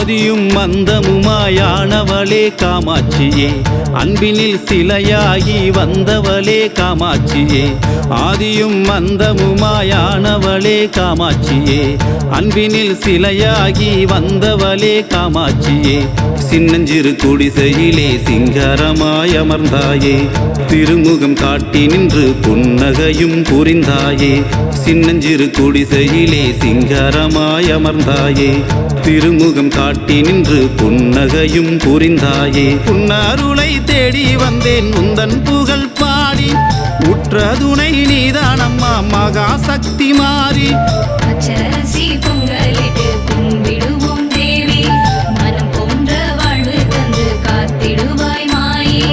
ஆதியும் அந்தமுமாயானவளே காமாட்சியே, அன்பினில் சிலையாகி வந்தவளே காமாட்சியே. ஆதியும் அந்தமுமாயானவளே காமாட்சியே, அன்பினில் சிலையாகி வந்தவளே காமாட்சியே. சின்னஞ்சிறு குடிசையிலே சிங்காரமாய் அமர்ந்தாயே, திருமுகம் காட்டி நின்று புன்னகையும் புரிந்தாயே. சின்னஞ்சிறு குடிசையிலே சிங்காரமாய் அமர்ந்தாயே, திருமுகம் காட்டி நின்று புன்னகையும் புரிந்தாயே. புன்னருளை தேடி வந்தேன் உந்தன் புகழ் பாடி, உற்ற துணை நீதானம்மா மகாசக்தி மாறி. பச்சரிசி பொங்கலிட்டு கும்பிடுவோம் தேவி, மனம் போன்ற வாழ்வு தந்து காத்திடுவாய் மாயே.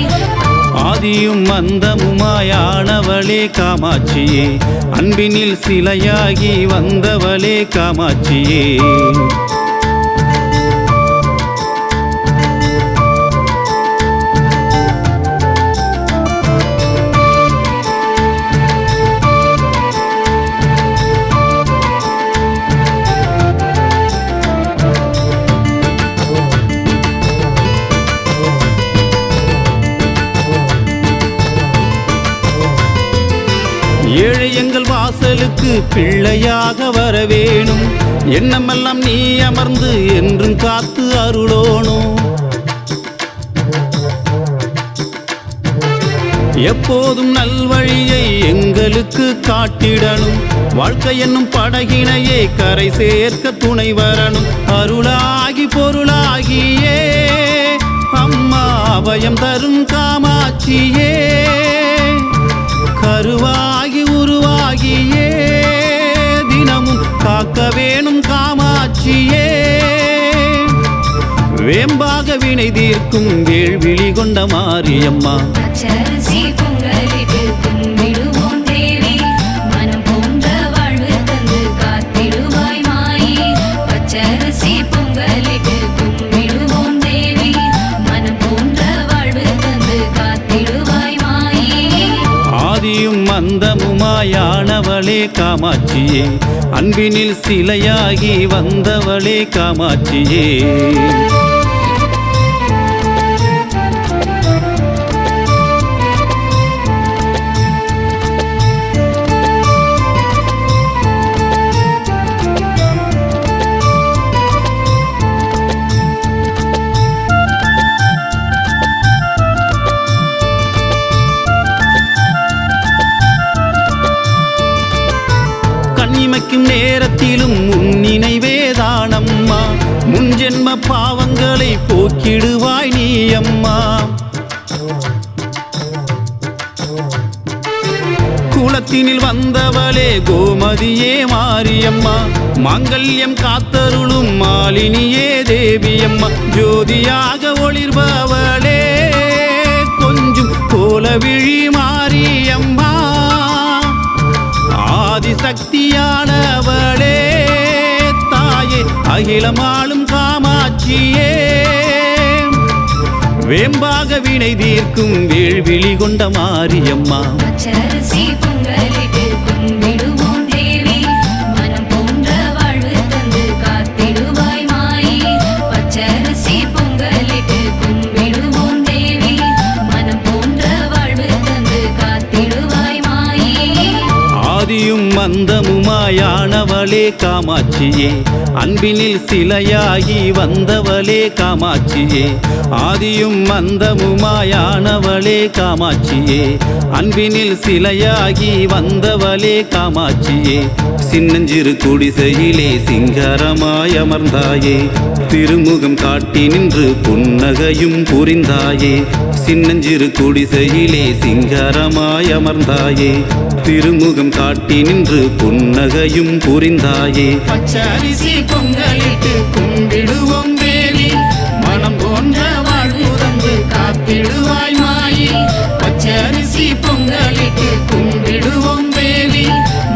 ஆதியும் அந்தமுமாயானவளே காமாட்சியே, அன்பினில் சிலையாகி வந்தவளே காமாட்சியே. ஏழை எங்கள் வாசலுக்கு பிள்ளையாக வரவேணும், எண்ணமெல்லாம் நீ அமர்ந்து என்றும் காத்து அருளோணும். எப்போதும் நல்வழியை எங்களுக்கு காட்டிடணும், வாழ்க்கை என்னும் படகினையே கரை சேர்க்க துணை வரணும். அருளாகி பொருளாகியே அம்மா அபயம் தரும் காமாட்சியே, கருவாகி உருவாகியே தினமும் காக்க வேணும் காமாட்சியே. வேம்பாக வினை தீர்க்கும் வேள்விழி கொண்ட மாரியம்மா. பச்சரிசி பொங்கலிட்டு கும்பிடுவோம் தேவி, மனம் போன்ற வாழ்வு தந்து காத்திடுவாய் மாயே. பச்சரிசி பொங்கலிட்டு கும்பிடுவோம் தேவி, மனம் போன்ற வாழ்வு தந்து காத்திடுவாய் மாயே. ஆதியும் அந்தமுமாயானவளே காமாட்சியே, அன்பினில் சிலையாகி வந்தவளே காமாட்சியே. இமைக்கும் நேரத்திலும் உன் நினைவேதானம்மா, முன் ஜென்ம பாவங்களை போக்கிடுவாய் நீ அம்மா. குலத்தினில் வந்தவளே கோமதியே மாரியம்மா, மாங்கல்யம் காத்தருளும் மாலினியே தேவியம்மா. ஜோதியாக ஒளிர்பவளே கொஞ்சம் கோலவிழி மாரியம்மா, ஆதிசக்தியானவளே தாயே அகிலமாளும் காமாட்சியே. வேம்பாக வினை தீர்க்கும் வேள்விழி கொண்ட மாரியம்மா. பச்சரிசி பொங்கலிட்டு கும்பிடுவோம் தேவி, மனம் போன்ற வாழ்வு தந்து காத்திடுவாய் மாயே. பச்சரிசி பொங்கலிட்டு கும்பிடுவோம் தேவி, மனம் போன்ற வாழ்வு தந்து காத்திடுவாய் மாயே. ஆதியும் அந்தமுமாயானவளே காமாட்சியே, அன்பினில் சிலையாகி வந்தவளே காமாட்சியே. ஆதியும் அந்தமுமாயானவளே காமாட்சியே, அன்பினில் சிலையாகி வந்தவளே காமாட்சியே. சின்னஞ்சிறு குடிசையிலே சிங்காரமாய் அமர்ந்தாயே, திருமுகம் காட்டி நின்று புன்னகையும் புரிந்தாயே. சின்னஞ்சிறு குடிசையிலே சிங்காரமாய் அமர்ந்தாயே, திருமுகம் காட்டி நின்று புன்னகையும் புரிந்தாயே. பச்சரிசி பொங்கலிட்டு கும்பிடுவோம் தேவி, மனம் போன்ற வாழ்வு தந்து காத்திடுவாய் மாயே. பச்சரிசி பொங்கலிட்டு கும்பிடுவோம் தேவி,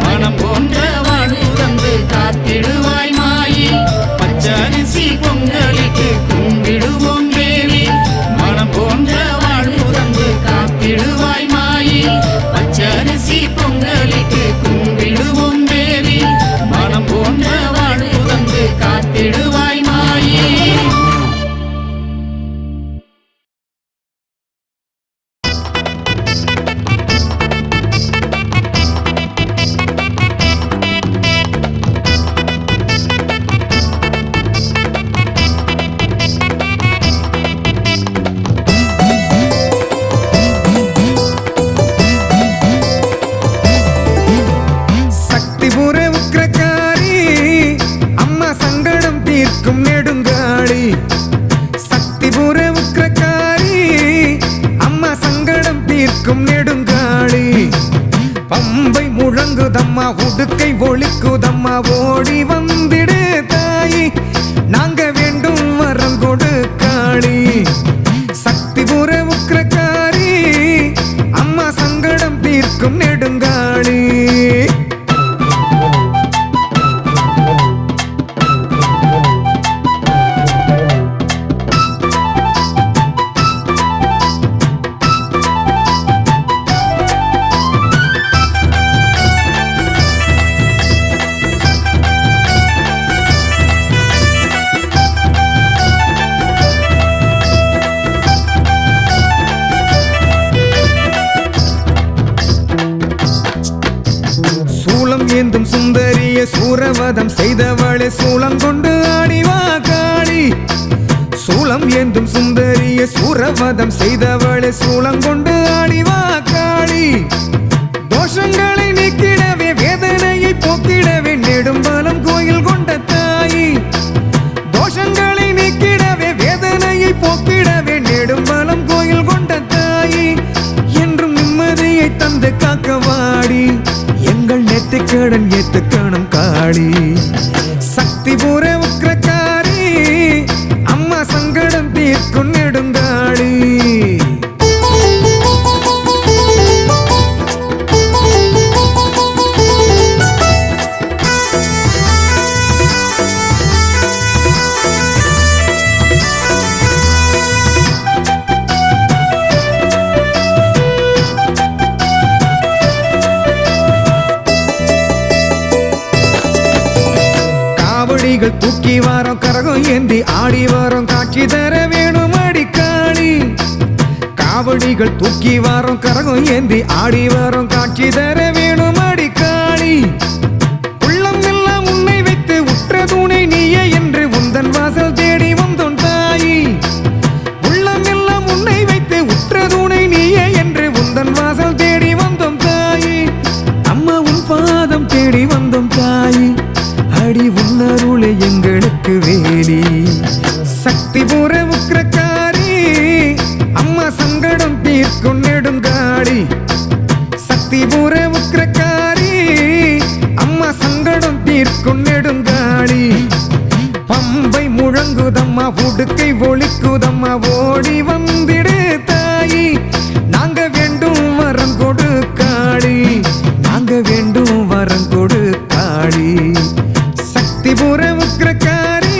மனம் போன்ற வாழ்வு தந்து காத்திடுவாய் மாயே. பச்சரிசி பொங்கலிட்டு கும்பிடுவோம் தேவி, மனம் போன்ற வாழ்வு தந்து காத்திடுவாய் மாயே. பச்சரிசி பொங்கலிட்டு கும்பிடுவோம் தேவி, மனம் போன்ற வாழ்வு தந்து காத்திடுவாய் மாயே. தீர்க்கும் நெடுங்காளி சக்திபுர உக்கிரகாரி அம்மா சங்கடம் தீர்க்கும் நெடுங்காளி பம்பை முழங்குதம்மா உடுக்கை ஒழிக்குதம்மா ஓடி வந்திடு தாயி நாங்க வேண்டும் வரம் கொடு காளி சக்திபுர உக்கிரகாரி அம்மா சங்கடம் தீர்க்கும் நெடுங்காளி சூலம் ஏந்தும் சுந்தரிய சூரவதம் செய்தவளே சூலம் கொண்டு ஆடிவா காளி சூலம் ஏந்தும் சுந்தரிய சூரவதம் செய்தவளே சூலம் கொண்டு ஆடிவா காளி தோஷங்களை நீக்கிடவே வேதனையை போக்கிடவே நெடும்பாலம் கோயில் கொண்ட தாயி தோஷங்களை நீக்கிடவே வேதனையை போக்கிடவே நெடும்பாலம் கோயில் கொண்ட தாயி என்றும் நிம்மதியை தந்து காக்கவாடி எங்கள் நெத்திக்கடன் ஏத்துக்கணும் காளி சக்திபுர உக்கிரகாரி அம்மா சங்கடம் தீர்க்கும் நெடுங்காளி காவடிகள் தூக்கி வாரம் கரகம் ஏந்தி ஆடி வாரம் காட்சி தர வேணும் அடி காளி காவடிகள் தூக்கி வாரம் கரகம் ஏந்தி ஆடி வாரம் காட்சி தர வேணும் அடி காளி உள்ளம் எல்லாம் உன்னை வைத்து உற்ற துணை நீயே என்று உந்தன் வாசல் தேடி வந்தோம் தாயி உள்ளம் எல்லாம் உன்னை வைத்து உற்ற துணை நீயே என்று உந்தன் வாசல் தேடி வந்தோம் தாயி அம்மா உன் பாதம் தேடி வந்தோம் தாயி அடி உன்னருளே எங்களுக்கு வேலி சக்திபுர உக்கிரகாரி அம்மா சங்கடம் தீர்க்கும் நெடுங்காளி சக்திபுர உக்கிரகாரி அம்மா சங்கடம் தீர்க்கும் நெடுங்காளி பம்பை முழங்குதம்மா உடுக்கை ஒழிக்குதம்மா ஓடி வந்திடு தாயி நாங்க வேண்டும் வரம் கொடு காளி நாங்க வேண்டும் வரம் கொடு காளி சக்திபுர உக்கிரகாரி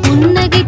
புன்னகை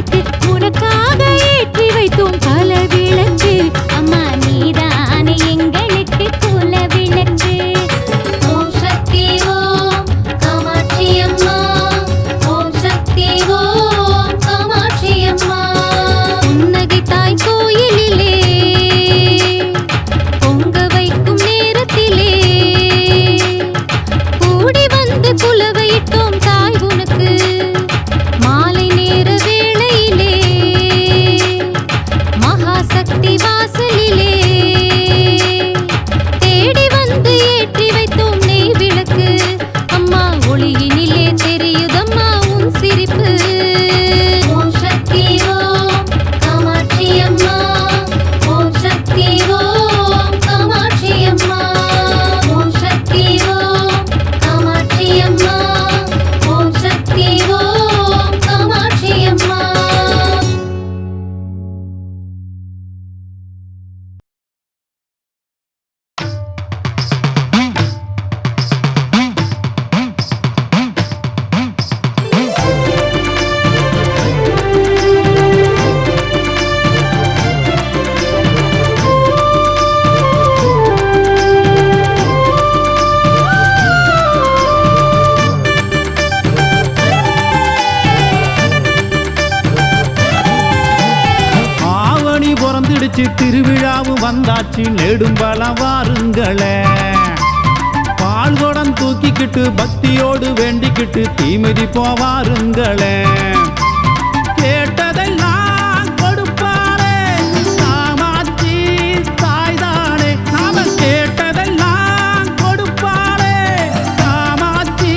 விளக்கு உனக்காக ஏற்றி வைத்தோம் பல விளக்கு அம்மா நீதானே எங்களுக்கு குல விளக்கு ஓம் சக்தி ஓம் காமாட்சி அம்மா ஓம் சக்தி ஓம் காமாட்சி அம்மா புன்னகை தாய் கோயிலிலே பொங்க வைக்கும் நேரத்திலே கூடி வந்து குலவையிட்டோம் தாய் உனக்கு மாலை நேர வேளையிலே மகாசக்தி வாசலிலே தேடி வந்து ஏற்றி வைத்தோம் நெய் விளக்கு அம்மா ஒளியினிலே தெரியுதம்மா உன் சிரிப்பு ஓம் சக்தி ஓம் காமாட்சி அம்மா ஓம் சக்தி ஓம் காமாட்சி அம்மா ஓம் சக்தி ஓம் காமாட்சி அம்மா ஓம் சக்தி ஓம் காமாட்சி அம்மா ஆவணி பிறந்துடுச்சு திருவிழாவும் வந்தாச்சு நெடும்பலம் வாருங்களே பால் குடம் தூக்கிக்கிட்டு பக்தியோடு வேண்டிக்கிட்டு தீமிதி போவாருங்களே கேட்டதெல்லாம் கொடுப்பாரே காமாட்சி தாய்தானே நாம கேட்டதெல்லாம் கொடுப்பாரே காமாட்சி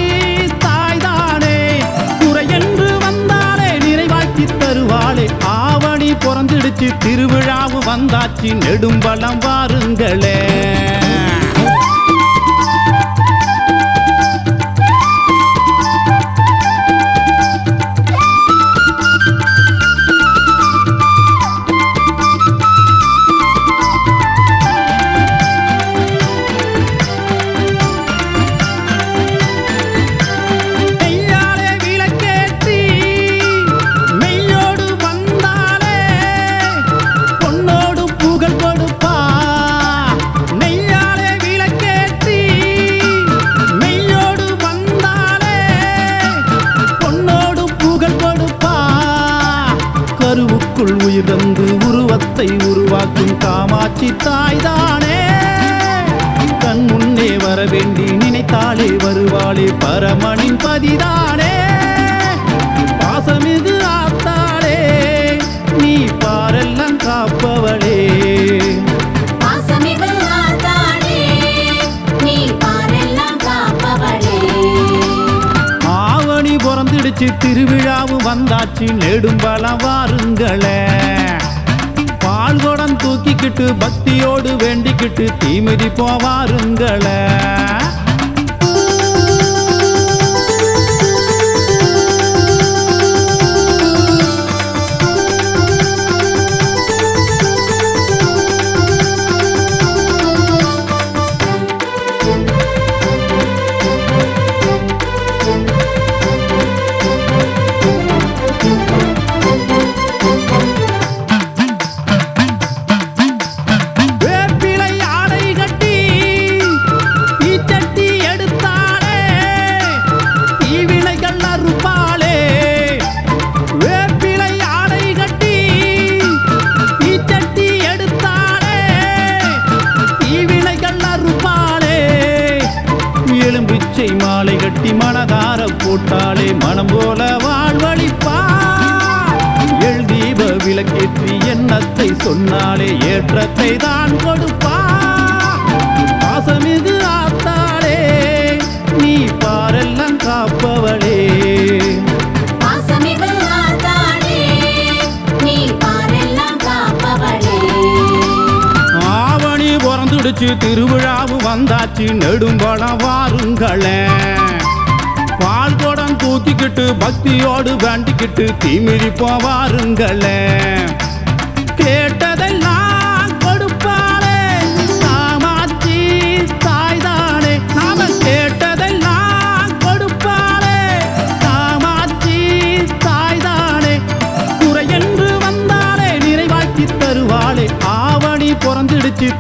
தாய்தானே குறையென்று வந்தாலே நிறைவாக்கி தருவாளே ஆவணி பிறந்துடுச்சு திருவிழாவும் வந்தாச்சு நெடும்பலம் வாருங்களே மெய்யாலே விளக்கேற்றி மெய்யோடு வந்தாலே பொன்னோடு புகழ் கொடுப்பா மெய்யாலே விளக்கேற்றி மெய்யோடு வந்தாலே பொன்னோடு புகழ் கொடுப்பா கருவுக்குள் உயிர் தந்து உருவத்தை உருவாக்கும் காமாட்சி தாய்தானே கண் முன்னே வர வேண்டி நினைத்தாலே வருவாளே பரமனின் பதிதானே பாசமிகு ஆத்தாளே நீ பாரெல்லாம் காப்பவளே பாசமிகு ஆத்தாளே நீ பாரெல்லாம் காப்பவளே ஆவணி பிறந்துடுச்சு திருவிழாவும் வந்தாச்சு நெடும்பலம் வாருங்களே பால் குடம் தூக்கிக்கிட்டு பக்தியோடு வேண்டிக்கிட்டு தீமிதி போவாருங்களே வேப்பிலை ஆடை கட்டி தீச்சட்டி எடுத்தாளே தீவினைகள் அறுப்பாளே வேப்பிலை ஆடை கட்டி தீச்சட்டி எடுத்தாளே தீவினைகள் அறுப்பாளே எலும்பிச்சை மாலை கட்டி மனதார போட்டாளே மனம் போல வாழ்வழிப்பா எழுதீப விளக்கேற்றி எண்ணத்தை சொன்னாலே ஏற்றத்தை தான் கொடுப்பா பாசமிகு ஆத்தாளே நீ பாரெல்லாம் காப்பவளே பாசமிகு ஆத்தாளே நீ பாரெல்லாம் காப்பவளே ஆவணி பிறந்துடுச்சு திருவிழாவும் வந்தாச்சு நெடும்பலம் வாருங்களே பால் குடம் தூக்கிக்கிட்டு பக்தியோடு வேண்டிக்கிட்டு தீமிதி போவாருங்களே கேட்டதெல்லாம் கொடுப்பாளே காமாட்சி தாய்தானே நாம கேட்டதெல்லாம் கொடுப்பாளே காமாட்சி தாய்தானே குறை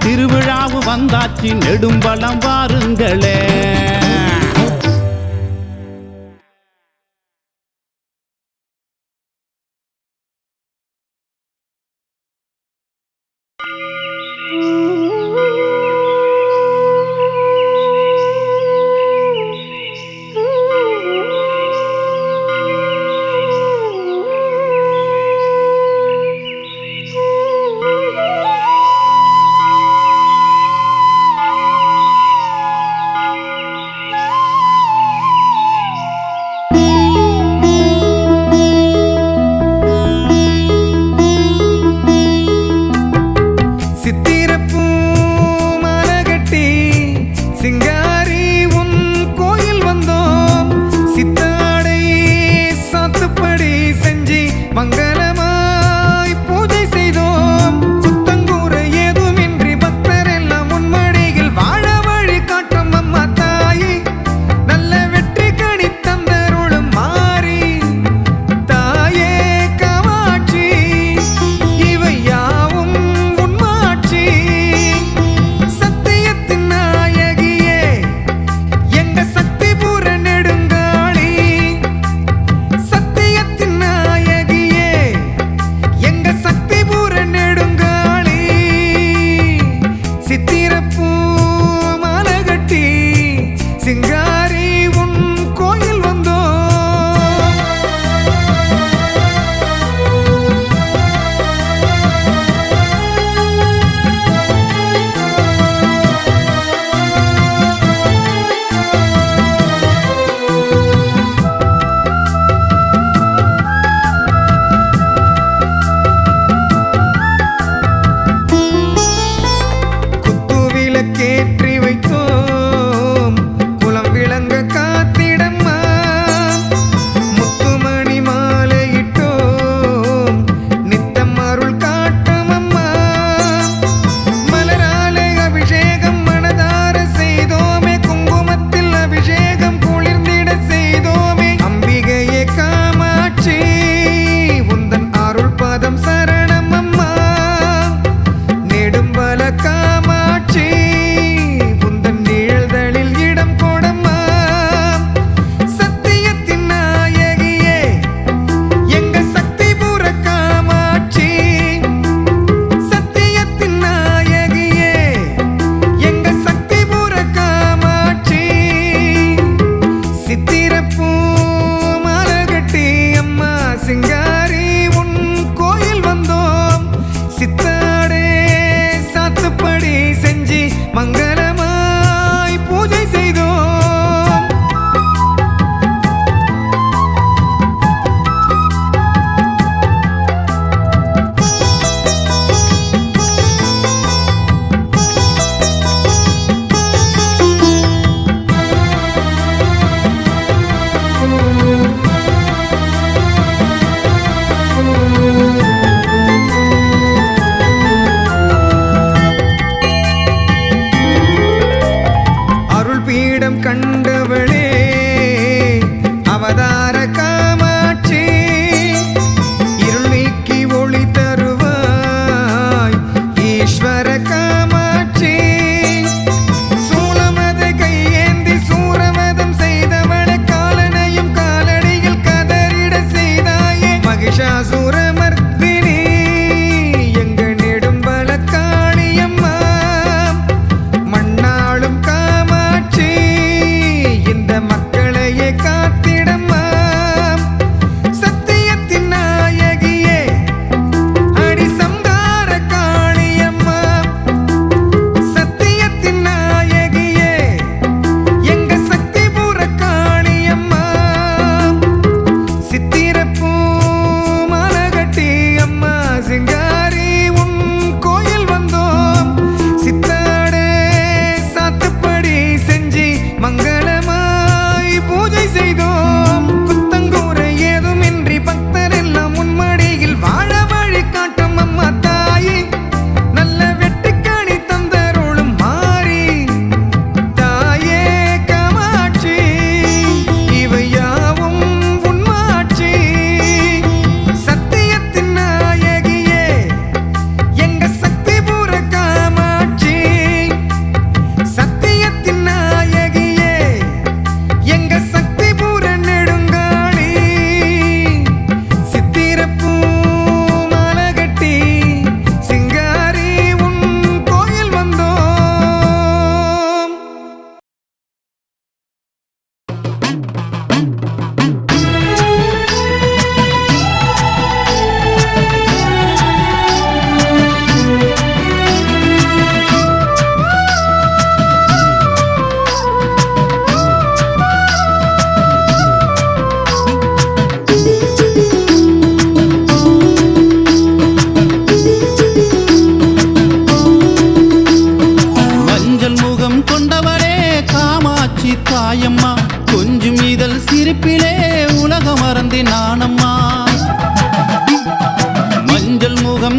திருவிழாவும் வந்தாச்சு நெடும்பலம் வாருங்களே.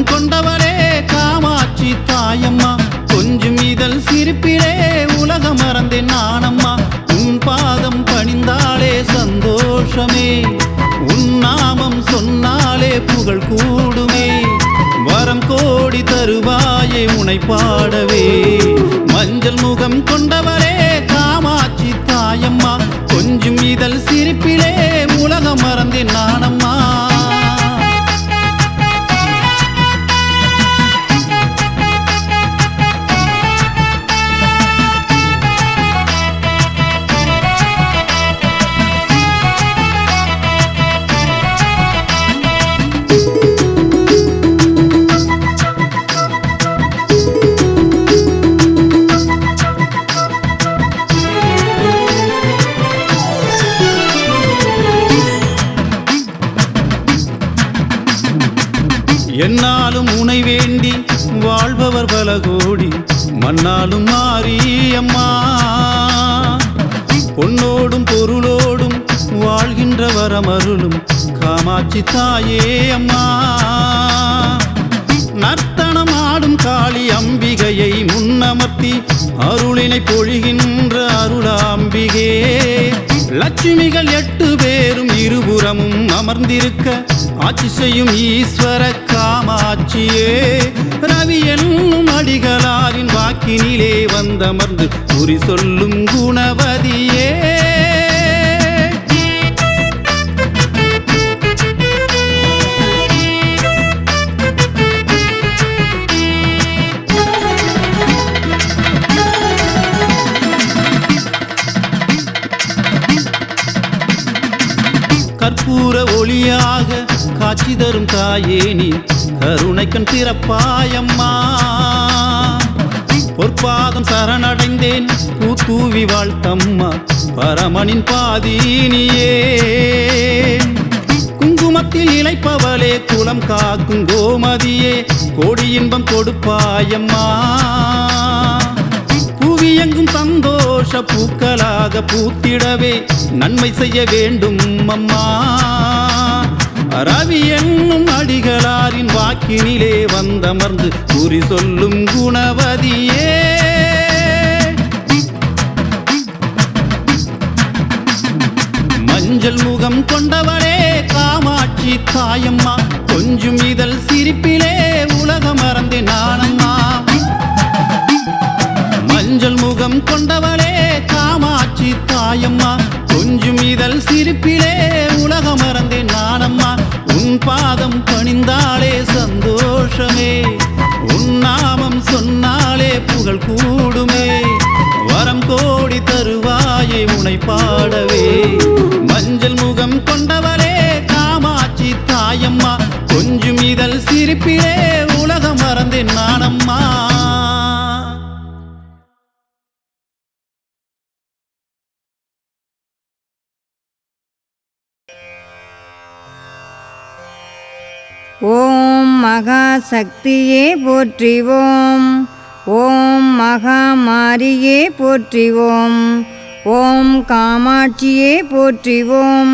முகம் கொண்டவளே காமாட்சி தாயம்மா கொஞ்சம் இதழ் சிரிப்பிலே உலகம் மறந்தேன் நானம்மா உன் பாதம் பணிந்தாலே சந்தோஷமே உன் நாமம் சொன்னாலே புகழ் கூடுமே வரம் கோடி தருவாயே உனை பாடவே மஞ்சள் முகம் கொண்டவளே காமாட்சி தாயம்மா கொஞ்சம் இதழ் சிரிப்பிலே உலகம் மறந்தேன் நானம்மா என்னாலும் உனை வேண்டி வாழ்பவர் பல கோடி மண்ணாலும் மாரியம்மா பொன்னோடும் பொருளோடும் வாழ்கின்ற வரமருளும் காமாட்சி தாயே அம்மா நர்த்தனம் ஆடும் காளி அம்பிகையை முன்னமர்த்தி அருளினை பொழிகின்ற அருளாம்பிகே லட்சுமிகள் 8 பேரும் இருபுறமும் அமர்ந்திருக்க ஆட்சி செய்யும் ஈஸ்வர காமாட்சியே ரவி என்னும் அடிகளாரின் வாக்கினிலே வந்தமர்ந்து குறி சொல்லும் குணவதியே கற்பூர ஒளியாக காட்சி தரும் தாயே நீ கருணைக்கண் திறப்பாயம்மா பொற்பாதம் சரணடைந்தேன் பூத்தூவி வாழ்த்தம்மா பரமனின் பாதீனியே குங்குமத்தில் இளைப்பவளே குலம் காக்கும் கோமதியே கோடி இன்பம் கொடுப்பாயம்மா புவியெங்கும் சந்தோஷ பூக்களாக பூத்திடவே நன்மை செய்ய வேண்டும் அம்மா ரவி என்னும் அடிகளாரின் வாக்கினிலே வந்தமர்ந்து குறி சொல்லும் குணவதியே மஞ்சள் முகம் கொண்டவளே காமாட்சி தாயம்மா கொஞ்சம் இதழ் சிரிப்பிலே உலகம் மறந்தேன் நானம்மா மஞ்சள் முகம் கொண்டவளே காமாட்சி தாயம்மா கொஞ்சம் இதழ் சிரிப்பிலே உலகம் மறந்தேன் நானம்மா உன் பாதம் பணிந்தாலே சந்தோஷமே உன் நாமம் சொன்னாலே புகழ் கூடுமே வரம் கோடி தருவாயே உனை பாடவே மஞ்சள் முகம் கொண்டவளே காமாட்சி தாயம்மா கொஞ்சம் இதழ் சிரிப்பிலே உலகம் மறந்தேன் நானம்மா ஓம் மகாசக்தியே போற்றிவோம் ஓம் மகாமாரியே போற்றிவோம் ஓம் காமாட்சியே போற்றிவோம்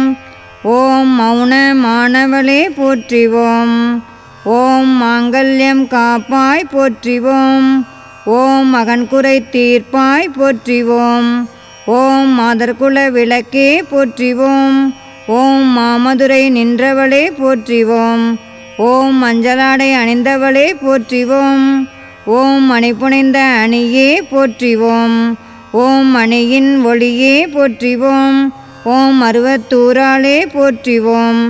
ஓம் மௌனமானவளே போற்றிவோம் ஓம் மாங்கல்யம் காப்பாய் போற்றிவோம் ஓம் மகன்குறை தீர்ப்பாய் போற்றிவோம் ஓம் மாதர்குல விளக்கே போற்றிவோம் ஓம் மாமதுரை நின்றவளே போற்றிவோம் ஓம் மஞ்சளாடை அணிந்தவளே போற்றிவோம் ஓம் மணிப்புனைந்த அணியே போற்றிவோம் ஓம் மணியின் ஒளியே போற்றிவோம் ஓம் அருவத்தூராளே போற்றிவோம்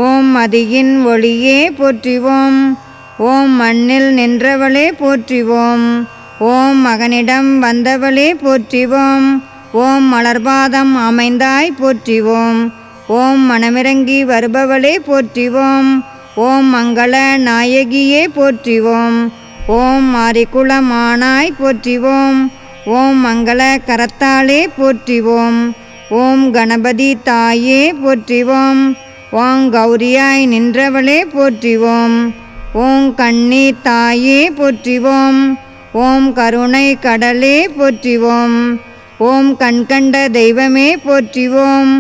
ஓம் மதியின் ஒளியே போற்றிவோம் ஓம் மண்ணில் நின்றவளே போற்றிவோம் ஓம் மகனிடம் வந்தவளே போற்றிவோம் ஓம் மலர்பாதம் அமைந்தாய் போற்றிவோம் ஓம் மனமிறங்கி வருபவளே போற்றிவோம் ஓம் மங்கள நாயகியே போற்றிவோம் ஓம் மாரிக்குளமானாய் போற்றிவோம் ஓம் மங்கள கரத்தாளே போற்றிவோம் ஓம் கணபதி தாயே போற்றிவோம் ஓம் கௌரியாய் நின்றவளே போற்றிவோம் ஓம் கண்ணி தாயே போற்றிவோம் ஓம் கருணை கடலே போற்றிவோம் ஓம் கண்கண்ட தெய்வமே போற்றிவோம்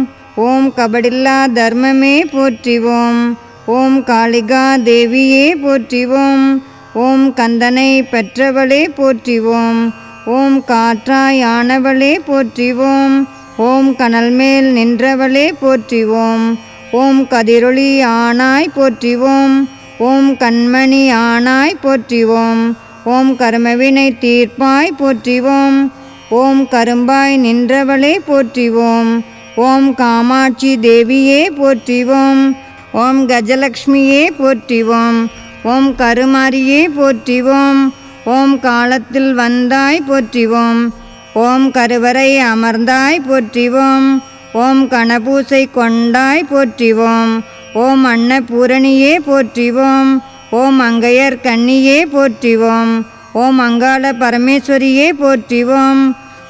ஓம் கபடில்லா தர்மமே போற்றிவோம் ஓம் காளிகா தேவியே போற்றிவோம். ஓம் கந்தனை பெற்றவளே போற்றிவோம். ஓம் காற்றாய் ஆனவளே போற்றிவோம். ஓம் கனல் மேல் நின்றவளே போற்றிவோம். ஓம் கதிரொளி ஆனாய் போற்றிவோம். ஓம் கண்மணி ஆனாய் போற்றிவோம். ஓம் கர்மவினை தீர்ப்பாய் போற்றிவோம். ஓம் கரும்பாய் நின்றவளே போற்றிவோம். ஓம் காமாட்சி தேவியே போற்றிவோம். ஓம் கஜலக்ஷ்மியே போற்றிவோம். ஓம் கருமாரியே போற்றிவோம். ஓம் காலத்தில் வந்தாய் போற்றிவோம். ஓம் கருவறை அமர்ந்தாய் போற்றிவோம். ஓம் கணபூசை கொண்டாய் போற்றிவோம். ஓம் அன்னபூரணியே போற்றிவோம். ஓம் அங்கையர் கன்னியே போற்றிவோம். ஓம் அங்காள பரமேஸ்வரியே போற்றிவோம்.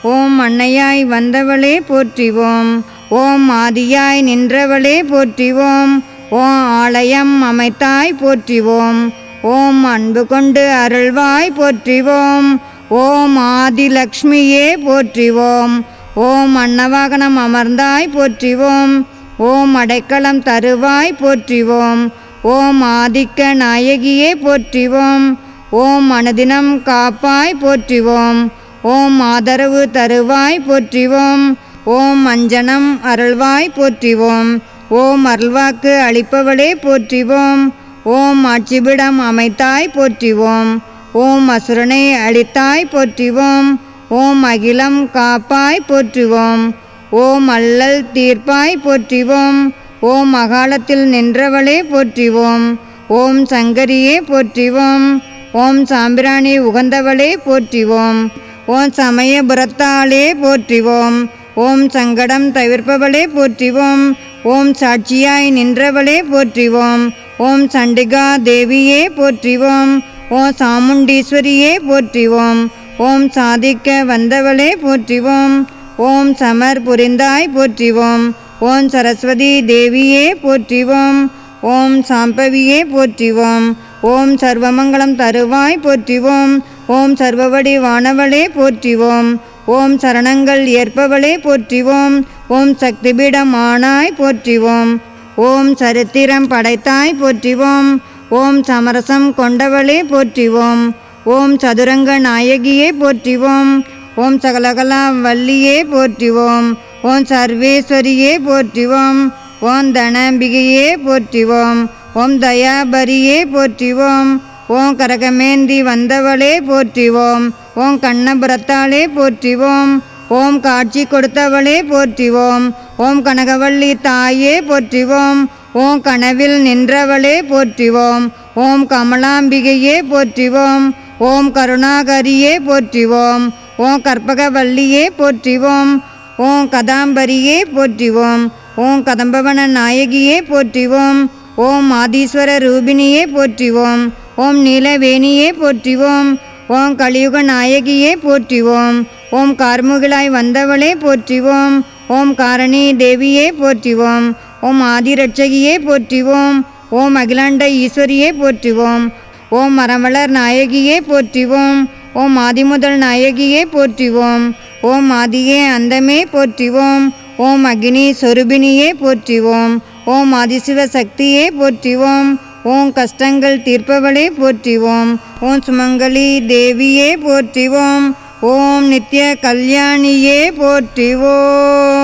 ஓம் அன்னையாய் வந்தவளே போற்றிவோம். ஓம் ஆதியாய் நின்றவளே போற்றிவோம். ஓம் ஆலயம் அமைத்தாய் போற்றிவோம். ஓம் அன்பு கொண்டு அருள்வாய் போற்றிவோம். ஓம் ஆதிலக்ஷ்மியே போற்றிவோம். ஓம் அன்னவாகனம் அமர்ந்தாய் போற்றிவோம். ஓம் அடைக்கலம் தருவாய் போற்றிவோம். ஓம் ஆதிக்க நாயகியே போற்றிவோம். ஓம் அனுதினம் காப்பாய் போற்றிவோம். ஓம் ஆதரவு தருவாய் போற்றிவோம். ஓம் அஞ்சனம் அருள்வாய் போற்றிவோம். ஓம் அருள்வாக்கு அளிப்பவளே போற்றிவோம். ஓம் ஆட்சிபிடம் அமைத்தாய் போற்றிவோம். ஓம் அசுரனை அழித்தாய் போற்றிவோம். ஓம் அகிலம் காப்பாய் போற்றுவோம். ஓம் அல்லல் தீர்ப்பாய் போற்றிவோம். ஓம் அகாலத்தில் நின்றவளே போற்றிவோம். ஓம் சங்கரியே போற்றிவோம். ஓம் சாம்பிராணி உகந்தவளே போற்றிவோம். ஓம் சமயபுரத்தாளே போற்றிவோம். ஓம் சங்கடம் தவிர்ப்பவளே போற்றிவோம். ஓம் சாட்சியாய் நின்றவளே போற்றிவோம். ஓம் சண்டிகா தேவியே போற்றிவோம். ஓம் சாமுண்டீஸ்வரியே போற்றிவோம். ஓம் சாதிக்க வந்தவளே போற்றிவோம். ஓம் சமர் புரிந்தாய் போற்றிவோம். ஓம் சரஸ்வதி தேவியே போற்றிவோம். ஓம் சாம்பவியே போற்றிவோம். ஓம் சர்வமங்கலம் தருவாய் போற்றிவோம். ஓம் சர்வவடி வானவளே போற்றிவோம். ஓம் சரணங்கள் ஏற்பவளே போற்றிவோம். ஓம் சக்திபீடம் ஆனாய் போற்றிவோம். ஓம் சரித்திரம் படைத்தாய் போற்றிவோம். ஓம் சமரசம் கொண்டவளே போற்றிவோம். ஓம் சதுரங்க நாயகியே போற்றிவோம். ஓம் சகலகலா வள்ளியே போற்றிவோம். ஓம் சர்வேஸ்வரியே போற்றிவோம். ஓம் தனாம்பிகையே போற்றிவோம். ஓம் தயாபரியே போற்றிவோம். ஓம் கரகமேந்தி வந்தவளே போற்றிவோம். ஓம் கண்ணபுரத்தாளே போற்றிவோம். ஓம் காட்சி கொடுத்தவளே போற்றிவோம். ஓம் கனகவள்ளி தாயே போற்றிவோம். ஓம் கனவில் நின்றவளே போற்றிவோம். ஓம் கமலாம்பிகையே போற்றிவோம். ஓம் கருணாகரியே போற்றிவோம். ஓம் கற்பகவல்லியே போற்றிவோம். ஓம் கதாம்பரியே போற்றிவோம். ஓம் கதம்பவன நாயகியே போற்றிவோம். ஓம் ஆதீஸ்வர ரூபிணியே போற்றிவோம். ஓம் நீலவேணியே போற்றிவோம். ஓம் கலியுக நாயகியே போற்றிவோம். ஓம் கார்முகிலாய் வந்தவளே போற்றிவோம். ஓம் காரணி தேவியே போற்றிவோம். ஓம் ஆதிரட்சகியே போற்றிவோம். ஓம் அகிலாண்ட ஈஸ்வரியே போற்றிவோம். ஓம் மரமலர் நாயகியே போற்றிவோம். ஓம் ஆதிமுதல் நாயகியே போற்றிவோம். ஓம் ஆதியே அந்தமே போற்றிவோம். ஓம் அக்னி சொருபினியே போற்றிவோம். ஓம் ஆதிசிவ சக்தியே போற்றிவோம். ஓம் கஷ்டங்கள் தீர்ப்பவளே போற்றிவோம். ஓம் சுமங்கலி தேவியே போற்றிவோம். ஓம் நித்ய கல்யாணியே போற்றிவோம்.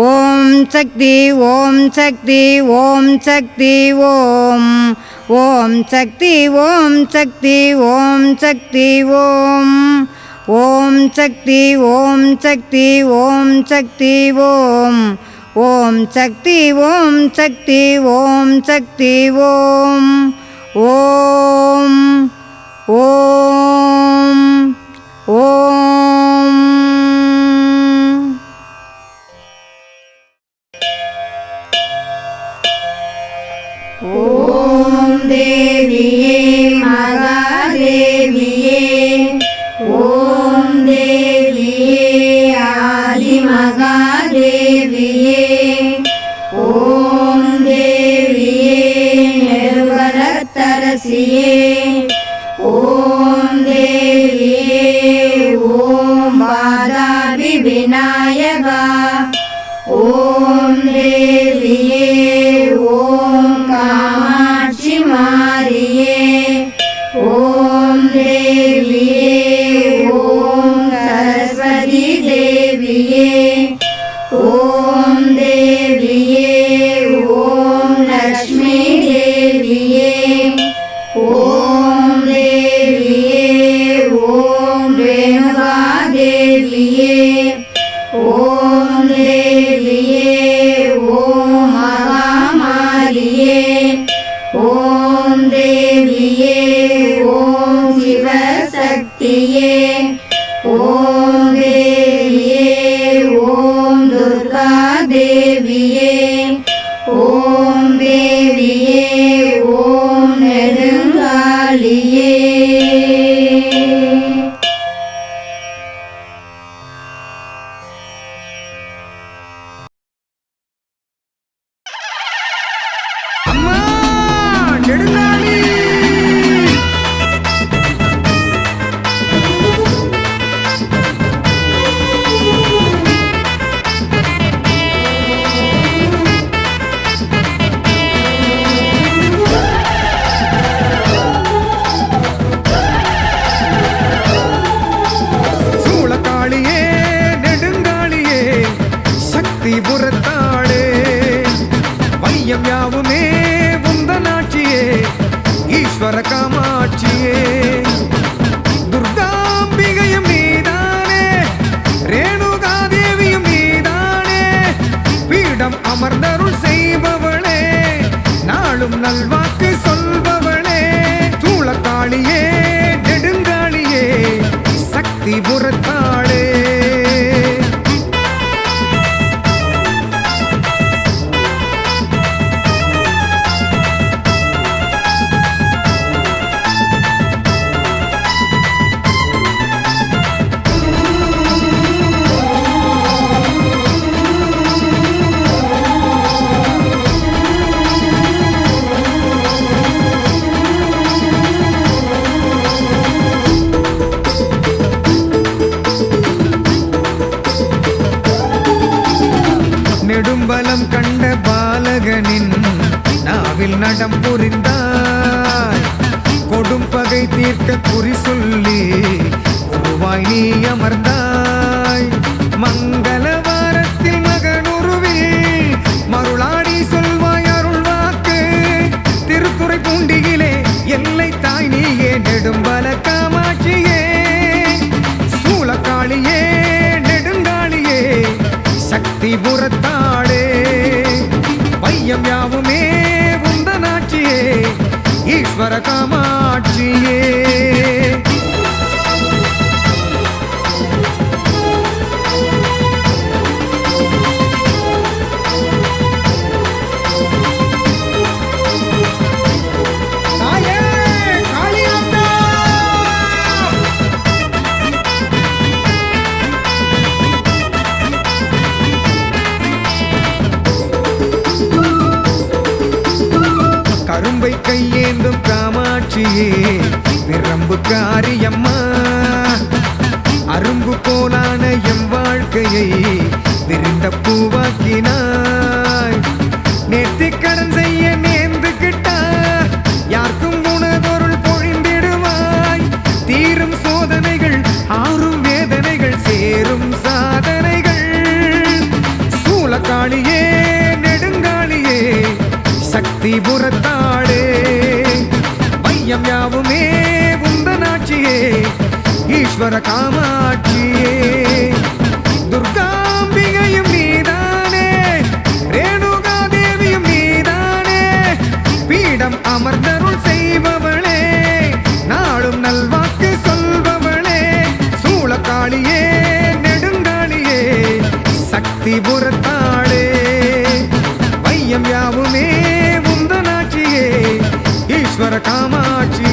ஓம் சக்தி ஓம் சக்தி ஓம் சக்தி ஓம் ஓம் சக்தி ஓம் சக்தி ஓம் சக்தி ஓம் ஓம் சக்தி ஓம் சக்தி ஓம் சக்தி ஓம் ஓம் சக்தி ஓம் சக்தி ஓம் சக்தி ஓம் ஓம் ஓம் ஓம். ஓம் தேவியே மகாதேவியே. ஓம் தேவியே ஆதிமகாதேவியே. ஓம் தேவியே நெடுவரத்தரசியே. ஓம் தேவியே ஓம் வாதாபி விநாயகா. ஓம் தேவியே ஓம் தேவியே ஓம் தேவியே ஓம் சரஸ்வதி தேவியே ஓம் தேவியே ஓம் லக்ஷ்மி தேவியே ஓம் தேவியே ஓம் ரேணுகா தேவியே ஓம் தேவியே ஓம் மகாமாரியே ஓம் தேவியே ஓம் சிவசக்தியே ஓம் தேவியே ஓம் துர்கா தேவியே ஓம் தேவியே ஓம் நெடுங்காளியே அம்மா நெடுங்காளி சூளக்காளியே நெடுங்காளியே சக்தி புறத்தாளே வையம் யாவுமே உந்தனாட்சியே ஈஸ்வர காமாட்சியே துர்காம்பிகையும் நீதானே ரேணுகா தேவியும் நீதானே பீடம் அமர்ந்தருள் செய்பவளே நாளும் நல்வாக்கு சொல்பவளே சூளக்காளியே நெடுங்காளியே சக்தி புறத்தாளே நெடும்பலம் கண்ட பாலகனின் நாவில் நடம் புரிந்தாய் கொடும் பகை தீர்க்க குறி சொல்லி உருவாய் நீ அமர்ந்தாய் மங்களவாரத்தில் மகனுருவில் மருளாடி சொல்வாய் அருள்வாக்கு திருத்துறை பூண்டியிலே எல்லை தாய் நீயே நெடும்பல காமாட்சியே சூளக்காளியே நெடுங்காளியே சக்தி புறத்தாளே வையம் யாவுமே உந்தனாட்சியே ஈஸ்வர காமாட்சியே தாயே காளியாத்தா கரும்பை கையேந்தும் காமாட்சியே பிரம்பு காரியம்மா அரும்பு போலான எம் வாழ்க்கையை விரிந்த பூவாக்கினாய் நேர்த்திக்கடன் செய்ய நேர்ந்துகிட்டா யாருக்கும் உணதொருள் பொழிந்திடுவாய் தீரும் சோதனைகள் ஆறும் வேதனைகள் சேரும் சாதனைகள் சூளக்காளியே நெடுங்காளியே சக்தி புறத்தாளே வையம் யாவுமே உந்தனாட்சியே ஈஸ்வர காமாட்சியே துர்காம்பிகையும் நீதானே ரேணுகா தேவியும் நீதானே பீடம் அமர்ந்தருள் செய்பவளே நாளும் நல்வாக்கு சொல்பவளே சூளக்காளியே நெடுங்காளியே சக்தி புறத்தாளே வையம் யாவுமே உந்தனாட்சியே ஈஸ்வர காமாட்சி